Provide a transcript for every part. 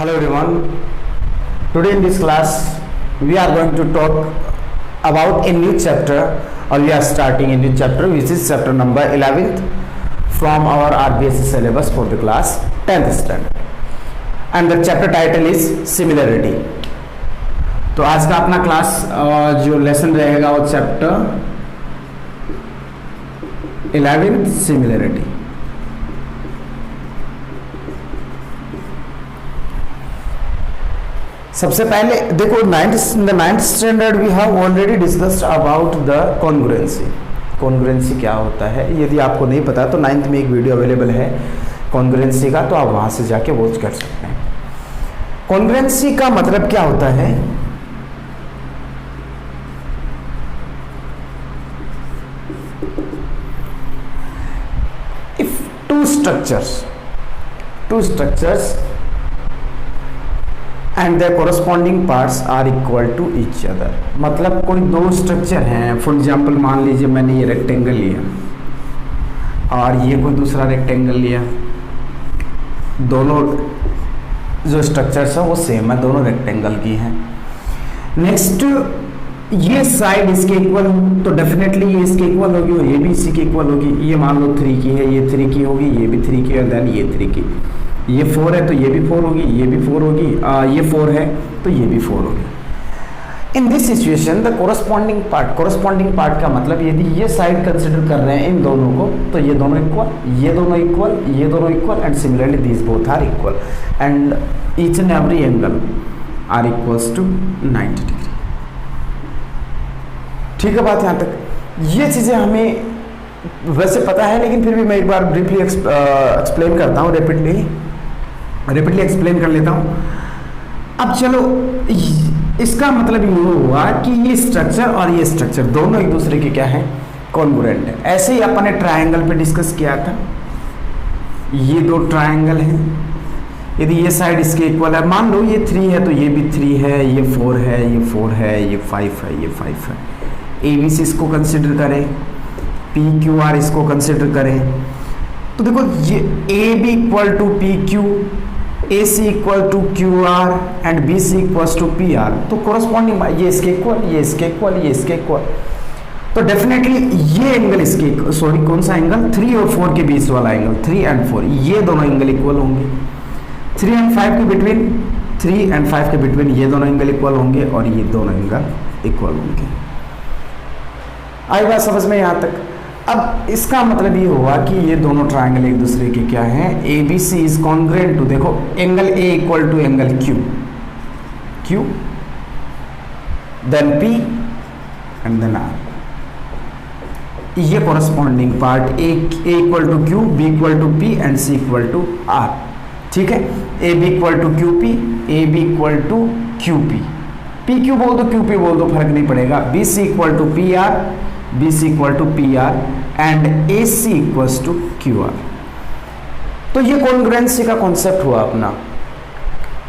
Hello everyone. Today in this class we are going to talk about a new chapter, or we are starting a new chapter which is chapter number 11th from our RBSc syllabus for the class 10th standard, and the chapter title is similarity. तो आज का अपना class जो lesson रहेगा वो chapter 11th similarity. सबसे पहले देखो in the ninth standard we have already discussed about the congruency. Congruency क्या होता है यदि आपको नहीं पता तो नाइन्थ में एक वीडियो अवेलेबल है कॉन्ग्रुएंसी का, तो आप वहां से जाके वॉच कर सकते हैं. कॉन्ग्रुएंसी का मतलब क्या होता है? If two structures and the corresponding parts are equal to each other. मतलब कोई दो स्ट्रक्चर हैं, फॉर एग्जाम्पल मान लीजिए मैंने ये रेक्टेंगल लिया और ये कोई दूसरा रेक्टेंगल लिया, दोनों जो स्ट्रक्चर्स हैं वो सेम है, दोनों रेक्टेंगल की हैं. नेक्स्ट ये साइड इसके इक्वल हो तो डेफिनेटली ये इसके इक्वल होगी और ये भी इसी के इक्वल होगी. ये मान लो 3 की है, ये 3 की होगी, ये भी 3 की है, देन ये 3 की. ये 4 है तो ये भी 4 होगी, ये भी 4 होगी, ये 4 है तो ये भी 4 होगी. इन this situation the corresponding part का मतलब यदि ये साइड कंसिडर कर रहे हैं इन दोनों को तो ये दोनों इक्वल, ये दोनों इक्वल, ये दोनों equal, and similarly these both are equal and each and every angle are equals to 90 degree. ठीक है बात यहाँ तक. ये चीज़ें हमें वैसे पता है, लेकिन फिर भी मैं एक बार ब्रीफली एक्सप्लेन करता हूँ, रेपिडली एक्सप्लेन कर लेता हूँ. अब चलो इसका मतलब ये हुआ कि ये स्ट्रक्चर और ये स्ट्रक्चर दोनों एक दूसरे के क्या है, कॉन्ग्रुएंट है. ऐसे ही अपन ने ट्रायंगल पे डिस्कस किया था. ये दो ट्रायंगल हैं, यदि ये साइड इसके इक्वल है, मान लो ये 3 है तो ये भी 3 है, ये 4 है, ये 4 है, ये 5 है, ये 5 है. ABC इसको कंसिडर करें, PQR इसको कंसिडर करें तो देखो ये AB equal to PQ, AC equal to QR and BC equals to PR. तो कोरस्पॉन्डिंग ये इसके इक्वल, ये इसके इक्वल, ये इसके इक्वल, तो डेफिनेटली ये एंगल इसके सॉरी कौन सा एंगल, 3 और 4 के बीच वाला एंगल, 3 एंड 4, ये दोनों एंगल इक्वल होंगे. 3 एंड 5 के बिटवीन, 3 एंड 5 के बिटवीन ये दोनों एंगल इक्वल होंगे और ये दोनों एंगल इक्वल होंगे. आई बात समझ में यहाँ तक. अब इसका मतलब ये हुआ कि ये दोनों ट्रायंगल एक दूसरे के क्या हैं, ABC इज कॉन्ग्रुएंट टू, देखो angle A equal to angle Q, then P and then R. ये corresponding part A equal to Q, B equal to P and C equal to R. ठीक है, AB equal to QP, AB equal to QP, PQ बोल दो QP बोल दो फर्क नहीं पड़ेगा. BC equal to PR, BC equal to PR and AC equals to QR. तो ये कॉन्ग्रुएंसी का कॉन्सेप्ट हुआ अपना.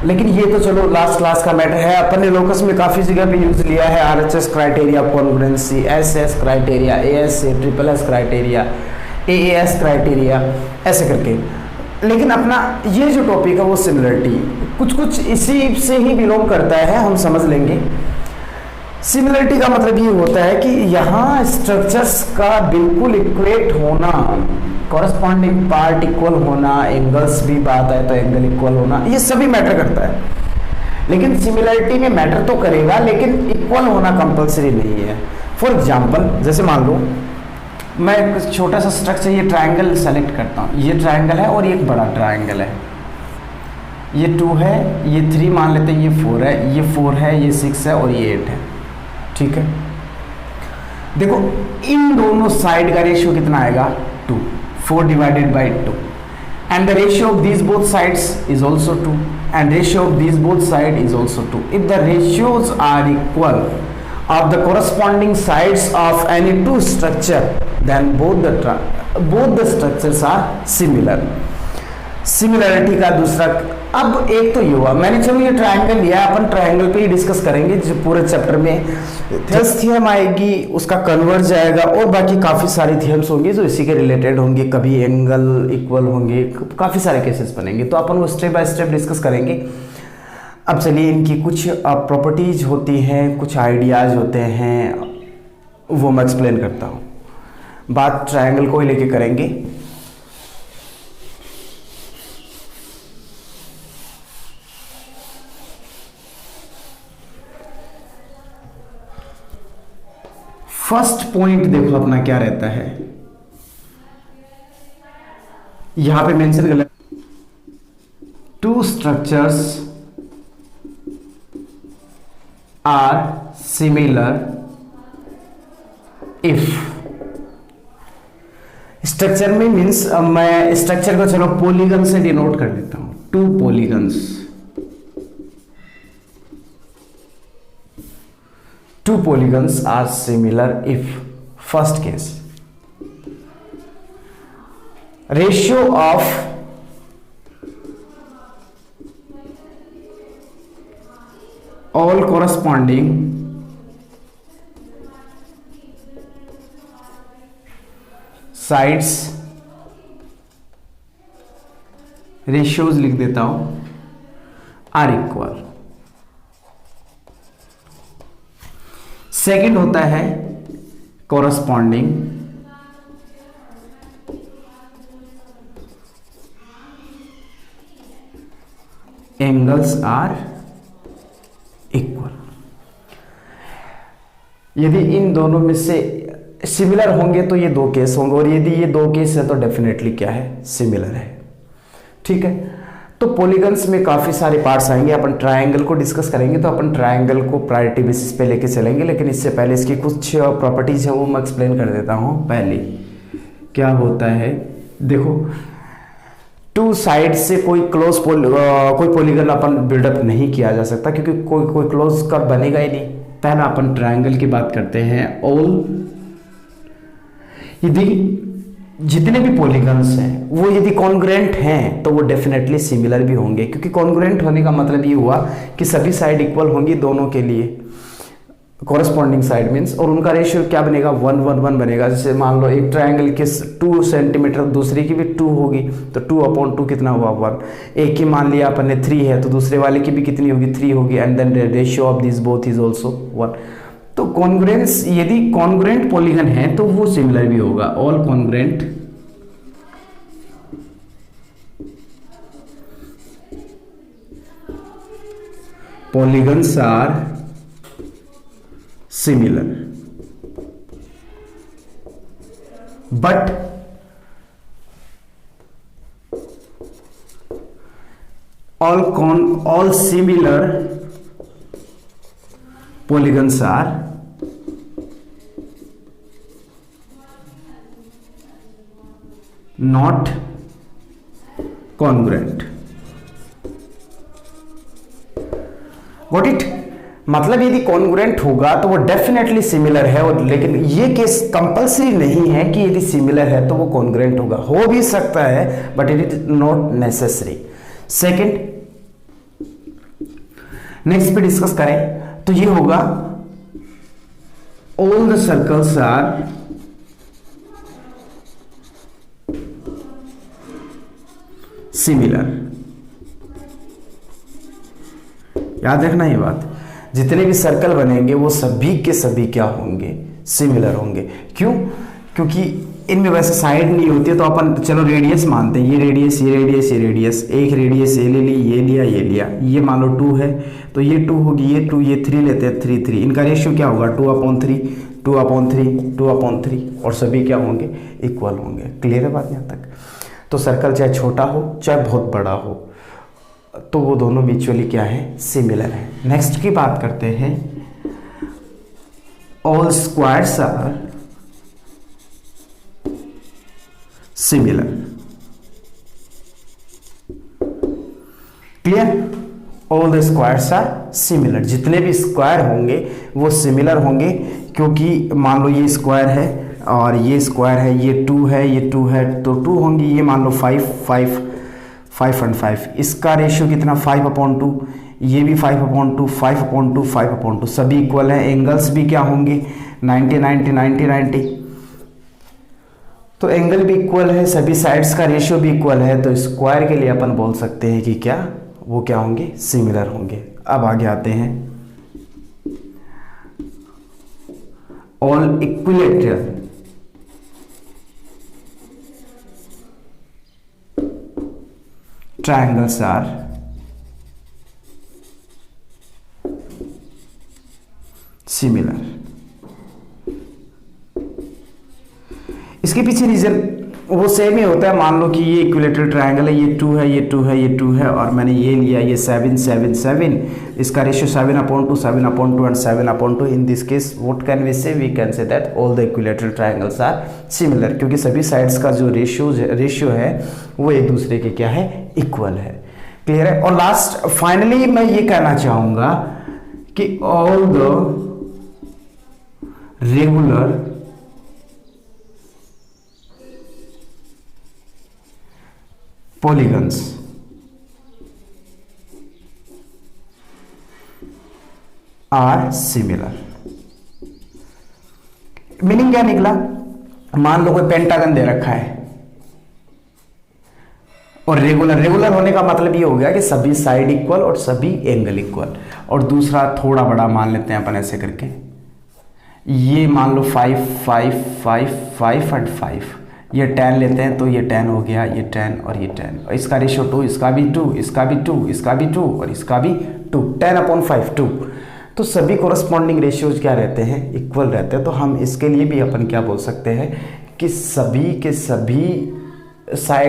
लेकिन ये तो चलो लास्ट क्लास का मैटर है. अपन ने लोकस में काफ़ी जगह पे यूज़ लिया है RHS criteria of congruency, SS criteria, ASA, SSS criteria, AAS criteria, ऐसे करके. लेकिन अपना ये जो टॉपिक है वो सिमिलरिटी कुछ इसी से ही बिलोंग करता है, हम समझ लेंगे. सिमिलरिटी का मतलब ये होता है कि यहाँ स्ट्रक्चर्स का बिल्कुल इक्वेट होना, कॉरस्पॉन्डिंग पार्ट इक्वल होना, एंगल्स भी बात है तो एंगल इक्वल होना, ये सभी मैटर करता है. लेकिन सिमिलरिटी में मैटर तो करेगा लेकिन इक्वल होना कंपलसरी नहीं है. फॉर एग्जांपल जैसे मान लो मैं एक छोटा सा स्ट्रक्चर, ये ट्रायंगल सेलेक्ट करता हूँ, ये ट्रायंगल है और ये एक बड़ा ट्रायंगल है, ये 2 है, ये 3 मान लेते हैं, ये 4 है, ये 4 है, ये 6 है और ये 8 है. ठीक है, देखो इन दोनों साइड का रेशियो कितना आएगा, 2, 4 divided by 2, and the ratio of these both sides is also 2 and ratio of these both side is also 2. If the ratios are equal of the corresponding sides of any two structure then both the structures are similar. Similarity का दूसरा, अब एक तो ये हुआ, मैंने चलो ये ट्रायंगल लिया, अपन ट्रायंगल पे ही डिस्कस करेंगे जो पूरे चैप्टर में. थेल्स थ्योरम आएगी, उसका कन्वर्ज आएगा और बाकी काफ़ी सारी थ्योरम्स होंगी जो इसी के रिलेटेड होंगे. कभी एंगल इक्वल होंगे, काफ़ी सारे केसेस बनेंगे, तो अपन वो स्टेप बाय स्टेप डिस्कस करेंगे. अब चलिए इनकी कुछ प्रॉपर्टीज होती हैं, कुछ आइडियाज़ होते हैं, वो मैं एक्सप्लेन करता हूँ। बात ट्रायंगल को ही लेके करेंगे। फर्स्ट पॉइंट देखो अपना क्या रहता है, यहां पे मेंशन कर, two structures are similar if. Structure में मीन्स मैं स्ट्रक्चर को चलो पॉलीगन से डिनोट कर देता हूं, two polygons, two polygons are similar if first case ratio of all corresponding sides, ratios लिख देता हूं, are equal। सेकंड होता है कोरस्पॉन्डिंग एंगल्स आर इक्वल। यदि इन दोनों में से सिमिलर होंगे तो ये दो केस होंगे, और यदि ये दो केस है तो डेफिनेटली क्या है, सिमिलर है। ठीक है, तो पॉलीगन्स में काफ़ी सारे पार्ट्स आएंगे। अपन ट्रायंगल को डिस्कस करेंगे तो अपन ट्रायंगल को प्रायोरिटी बेसिस पे लेके चलेंगे, लेकिन इससे पहले इसकी कुछ प्रॉपर्टीज है वो मैं एक्सप्लेन कर देता हूँ। पहले क्या होता है, देखो टू साइड से कोई कोई पॉलीगन अपन बिल्डअप नहीं किया जा सकता, क्योंकि कोई क्लोज कर्व बनेगा ही नहीं। पहला अपन ट्रायंगल की बात करते हैं। यदि जितने भी पॉलीगन्स हैं वो यदि कॉन्ग्रुएंट हैं तो वो डेफिनेटली सिमिलर भी होंगे, क्योंकि कॉन्ग्रुएंट होने का मतलब ये हुआ कि सभी साइड इक्वल होंगी दोनों के लिए, कॉरेस्पॉन्डिंग साइड मीन्स, और उनका रेशियो क्या बनेगा, 1 1 1 बनेगा। जैसे मान लो एक ट्रायंगल के 2 सेंटीमीटर, दूसरे की भी 2 होगी, तो 2/2 कितना हुआ, 1। एक की मान लिया अपन ने 3 है, तो दूसरे वाले की भी कितनी होगी, 3 होगी, and then ratio of this both is also 1। तो कॉन्ग्रुएंस, यदि कॉन्ग्रुएंट पॉलीगन है तो वो सिमिलर भी होगा। All congruent polygons are similar, but all similar polygons are not congruent। Got it? मतलब यदि कॉन्ग्रुएंट होगा तो वो डेफिनेटली सिमिलर है, और लेकिन ये केस कंपल्सरी नहीं है कि यदि सिमिलर है तो वो कॉन्ग्रुएंट होगा, हो भी सकता है but it is not necessary. Second, next पे डिस्कस करें तो ये होगा all the circles are similar. याद रखना ये बात, जितने भी सर्कल बनेंगे वो सभी के सभी क्या होंगे, सिमिलर होंगे। क्यों? क्योंकि इनमें वैसे साइड नहीं होती है, तो अपन चलो रेडियस मानते हैं, ये रेडियस, ये रेडियस, ये रेडियस, एक रेडियस ये ले ली, ये लिया, ये लिया, ये मान लो 2 है तो ये 2 होगी, ये 2, ये 3 लेते हैं, 3 3, इनका रेशियो क्या होगा, 2/3 2/3 2/3, और सभी क्या होंगे, इक्वल होंगे। क्लियर है बात यहाँ तक? तो सर्कल चाहे छोटा हो चाहे बहुत बड़ा हो, तो वो दोनों म्यूचुअली क्या है, सिमिलर है। नेक्स्ट की बात करते हैं, all squares are similar. Clear? All the squares are similar, जितने भी स्क्वायर होंगे वो सिमिलर होंगे, क्योंकि मान लो ये स्क्वायर है और ये स्क्वायर है, ये 2 है, ये 2 है, तो 2 होंगी। ये मान लो 5 5 5 और 5, इसका रेशियो कितना, 5/2, ये भी 5/2 5/2 5/2, सभी इक्वल है। एंगल्स भी क्या होंगे, 90 90 90 90, तो एंगल भी इक्वल है, सभी साइड्स का रेशियो भी इक्वल है, तो स्क्वायर के लिए अपन बोल सकते हैं कि क्या, वो क्या होंगे, सिमिलर होंगे। अब आगे आते हैं, all equilateral triangles are similar। इसके पीछे रीजन वो सेम ही होता है। मान लो कि ये इक्विलेटरल ट्रायंगल है, ये 2 है, ये 2 है, ये 2 है, और मैंने ये लिया, ये 7 7 7, इसका ratio 7/2 7/2 and 7/2। In this case what can we say, we can say that all the equilateral triangles are similar, क्योंकि सभी साइड्स का जो रेशियो है वो एक दूसरे के क्या है, इक्वल है। क्लियर है। और लास्ट फाइनली मैं ये कहना चाहूंगा कि all the regular polygons are similar। Meaning क्या निकला, मान लो कोई पेंटागन दे रखा है और रेगुलर होने का मतलब ये हो गया कि सभी साइड इक्वल और सभी एंगल इक्वल। और दूसरा थोड़ा बड़ा मान लेते हैं अपन ऐसे करके, ये मान लो 5 5 5 5 एंड 5, ये 10 लेते हैं तो ये 10 हो गया, ये 10 और ये 10, और इसका रेशियो 2, इसका भी 2, इसका भी 2, इसका भी 2 और इसका भी 2, 10/5 2। तो सभी कोरस्पॉन्डिंग रेशियोज क्या रहते हैं, इक्वल रहते हैं। तो हम इसके लिए भी अपन क्या बोल सकते हैं कि सभी के सभी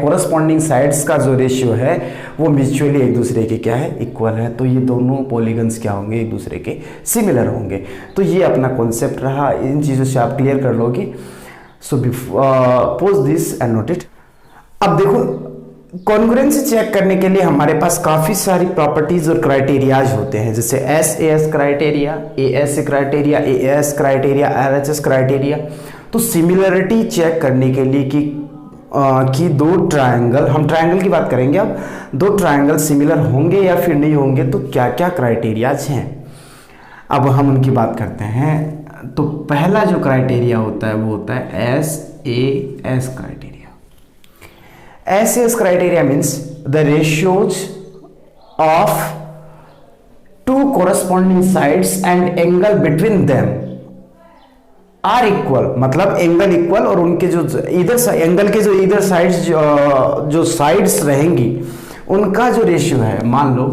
कोरस्पॉन्डिंग साइड्स का जो रेशियो है वो म्यूचुअली एक दूसरे के क्या है, इक्वल है। तो ये दोनों पॉलीगन्स क्या होंगे, एक दूसरे के सिमिलर होंगे। तो ये अपना कॉन्सेप्ट रहा, इन चीज़ों से आप क्लियर कर लोगे। So pause this and note it. अब देखो, कॉन्ग्रुएंसी चेक करने के लिए हमारे पास काफ़ी सारी प्रॉपर्टीज और क्राइटेरियाज होते हैं, जैसे SAS criteria, AS criteria, AS criteria, RHS criteria. तो सिमिलरिटी चेक करने के लिए कि दो ट्रायंगल, हम ट्रायंगल की बात करेंगे अब, दो ट्रायंगल सिमिलर होंगे या फिर नहीं होंगे, तो क्या क्या क्राइटेरियाज हैं, अब हम उनकी बात करते हैं। तो पहला जो क्राइटेरिया होता है वो होता है SAS criteria. SAS criteria means the ratios of two corresponding sides and angle between them are equal. मतलब एंगल इक्वल और उनके जो इधर एंगल के जो इधर साइड्स जो साइड्स रहेंगी उनका जो रेशियो है, मान लो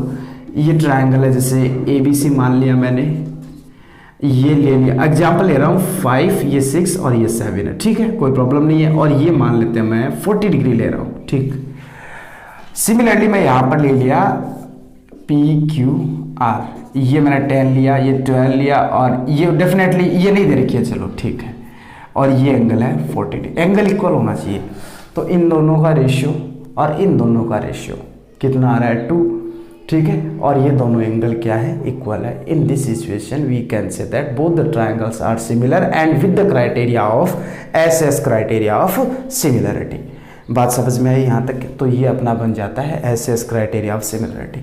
ये ट्रायंगल है, जैसे ABC मान लिया मैंने, ये ले लिया, एग्जाम्पल ले रहा हूँ 5, ये 6 और ये 7 है, ठीक है, कोई प्रॉब्लम नहीं है। और ये मान लेते हैं मैं 40 डिग्री ले रहा हूँ, ठीक। सिमिलरली मैं यहाँ पर ले लिया PQR, ये मैंने 10 लिया, ये 12 लिया, और ये डेफिनेटली ये नहीं दे रखी है, चलो ठीक है, और ये एंगल है 40 डिग्री, एंगल इक्वल होना चाहिए। तो इन दोनों का रेशियो और इन दोनों का रेशियो कितना आ रहा है, 2, ठीक है, और ये दोनों एंगल क्या है, इक्वल है। In this situation we can say that both the triangles are similar and with the criteria of SS criteria of similarity. बात समझ में आई यहाँ तक? तो ये अपना बन जाता है SS criteria of similarity.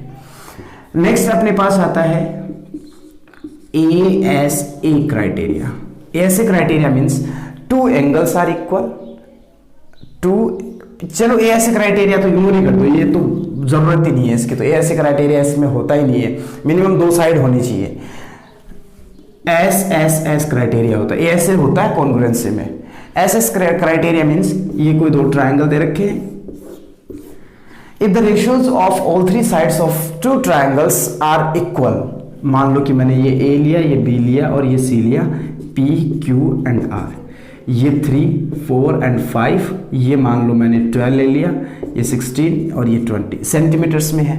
Next अपने पास आता है ASA criteria. ASA criteria means two angles are equal, चलो ASA क्राइटेरिया तो इग्नोर ही कर दो, ये तो जरूरत ही नहीं है इसकी, तो ASA क्राइटेरिया इसमें होता ही नहीं है, मिनिमम 2 साइड होनी चाहिए। SSS क्राइटेरिया होता है, ASA होता है कॉन्ग्रुएंसी में। SS क्राइटेरिया मीन्स ये कोई दो ट्रायंगल दे रखे हैं, if the ratios of all 3 sides of 2 triangles are equal. मान लो कि मैंने ये A लिया, ये B लिया और ये C लिया, P Q एंड R, ये 3 4 एंड 5, ये मान लो मैंने 12 ले लिया, ये 16 और ये 20 सेंटीमीटर्स में है।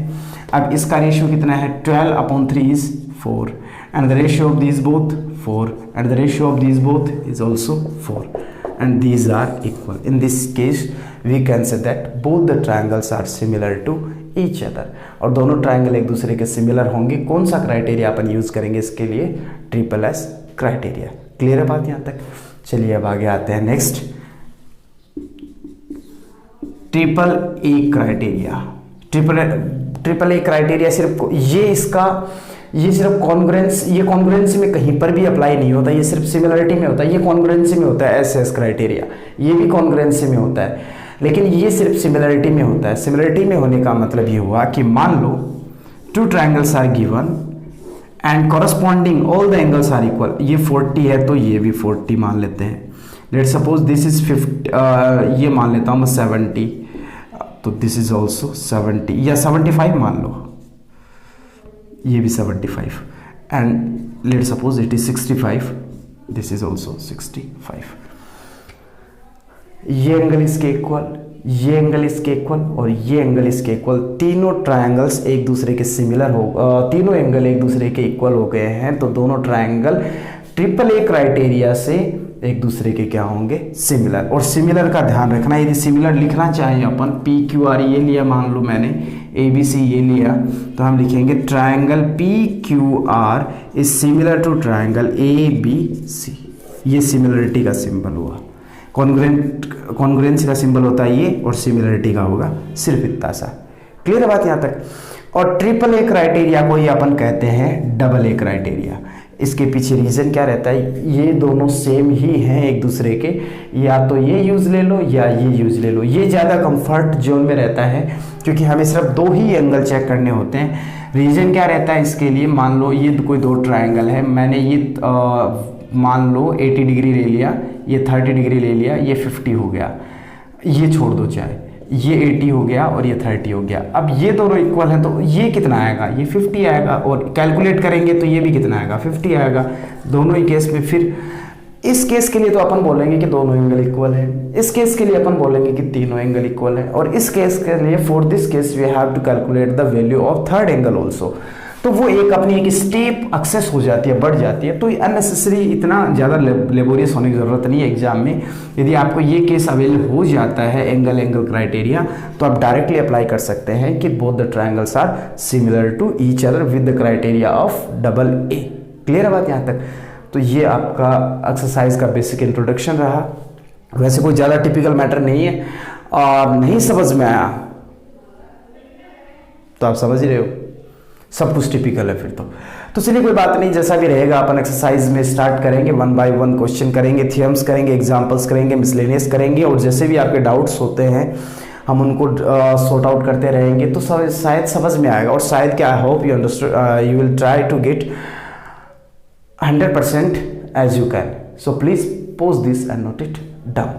अब इसका रेशियो कितना है, 12/3 is 4 and the ratio of these both 4 and the ratio of these both is also 4 and these are equal. In this case we can say that both the triangles are similar to each other. और दोनों triangle एक दूसरे के similar होंगे। कौन सा criteria अपन use करेंगे इसके लिए, SSS क्राइटेरिया। क्लियर है बात यहाँ तक? चलिए अब आगे आते हैं next, AAA criteria. AAA criteria सिर्फ ये सिर्फ कॉन्ग्रुएंसी में कहीं पर भी अप्लाई नहीं होता, ये सिर्फ सिमिलरिटी में होता है। ये कॉन्ग्रुएंसी में होता है SS क्राइटेरिया, ये भी कॉन्ग्रुएंसी में होता है, लेकिन ये सिर्फ सिमिलरिटी में होता है। सिमिलरिटी में होने का मतलब ये हुआ कि मान लो two triangles are given and corresponding all the angles are equal, ये 40 है तो ये भी 40 मान लेते हैं। लेट सपोज दिस इज 50, ये मान लेता हूँ मैं 70, तो दिस इज ऑल्सो 70 या 75 मान लो, ये भी 75 and let suppose it is 65, this is also 65। ये एंगल इसके इक्वल, ये एंगल इसके इक्वल और ये एंगल इसके इक्वल, तीनों ट्रायंगल्स एक दूसरे के सिमिलर हो, तीनों एंगल एक दूसरे के इक्वल हो गए हैं, तो दोनों ट्रायंगल ट्रिपल ए क्राइटेरिया से एक दूसरे के क्या होंगे, सिमिलर। और सिमिलर का ध्यान रखना, यदि सिमिलर लिखना चाहें अपन, पी क्यू आर ये लिया, मान लो मैंने ए बी सी ये लिया, तो हम लिखेंगे triangle P Q R is similar to triangle A B C, ये सिमिलरिटी का सिंबल हुआ। कॉन्ग्रुएंस का सिंबल होता है ये, और सिमिलरिटी का होगा सिर्फ इतना सा। क्लियर है बात यहाँ तक। और ट्रिपल ए क्राइटेरिया को ये अपन कहते हैं डबल ए क्राइटेरिया। इसके पीछे रीज़न क्या रहता है, ये दोनों सेम ही हैं एक दूसरे के, या तो ये यूज़ ले लो या ये यूज़ ले लो, ये ज़्यादा कंफर्ट जोन में रहता है क्योंकि हमें सिर्फ दो ही एंगल चेक करने होते हैं। रीज़न क्या रहता है इसके लिए, मान लो ये कोई दो ट्रायंगल है, मैंने ये मान लो 80 डिग्री ले लिया, ये 30 डिग्री ले लिया, ये 50 हो गया, ये छोड़ दो चाहे, ये 80 हो गया और ये 30 हो गया। अब ये दोनों इक्वल हैं तो ये कितना आएगा, ये 50 आएगा, और कैलकुलेट करेंगे तो ये भी कितना आएगा, 50 आएगा दोनों ही केस में। फिर इस केस के लिए तो अपन बोलेंगे कि दोनों एंगल इक्वल है, इस केस के लिए अपन बोलेंगे कि तीनों एंगल इक्वल है, और इस केस के लिए for this case we have to calculate the value of third angle also. तो वो एक अपनी एक स्टेप एक्सेस हो जाती है, बढ़ जाती है। तो अननेसेसरी इतना ज़्यादा लेबोरियस होने की ज़रूरत नहीं है एग्जाम में। यदि आपको ये केस अवेलेबल हो जाता है एंगल क्राइटेरिया, तो आप डायरेक्टली अप्लाई कर सकते हैं कि both the triangles are similar to each other with the criteria of double A. Clear है बात यहाँ तक। तो ये आपका एक्सरसाइज का बेसिक इंट्रोडक्शन रहा। वैसे कोई ज़्यादा टिपिकल मैटर नहीं है, और नहीं समझ में आया तो आप समझ ही रहे हो, सब कुछ टिपिकल है फिर तो चलिए कोई बात नहीं, जैसा भी रहेगा अपन एक्सरसाइज में स्टार्ट करेंगे, 1 बाय 1 क्वेश्चन करेंगे, थियरम्स करेंगे, एग्जांपल्स करेंगे, मिसलेनियस करेंगे, और जैसे भी आपके डाउट्स होते हैं हम उनको सॉर्ट आउट करते रहेंगे, तो शायद समझ में आएगा। और शायद क्या, I hope you understood, you will try to get 100% as you can. So please pause this and note it down.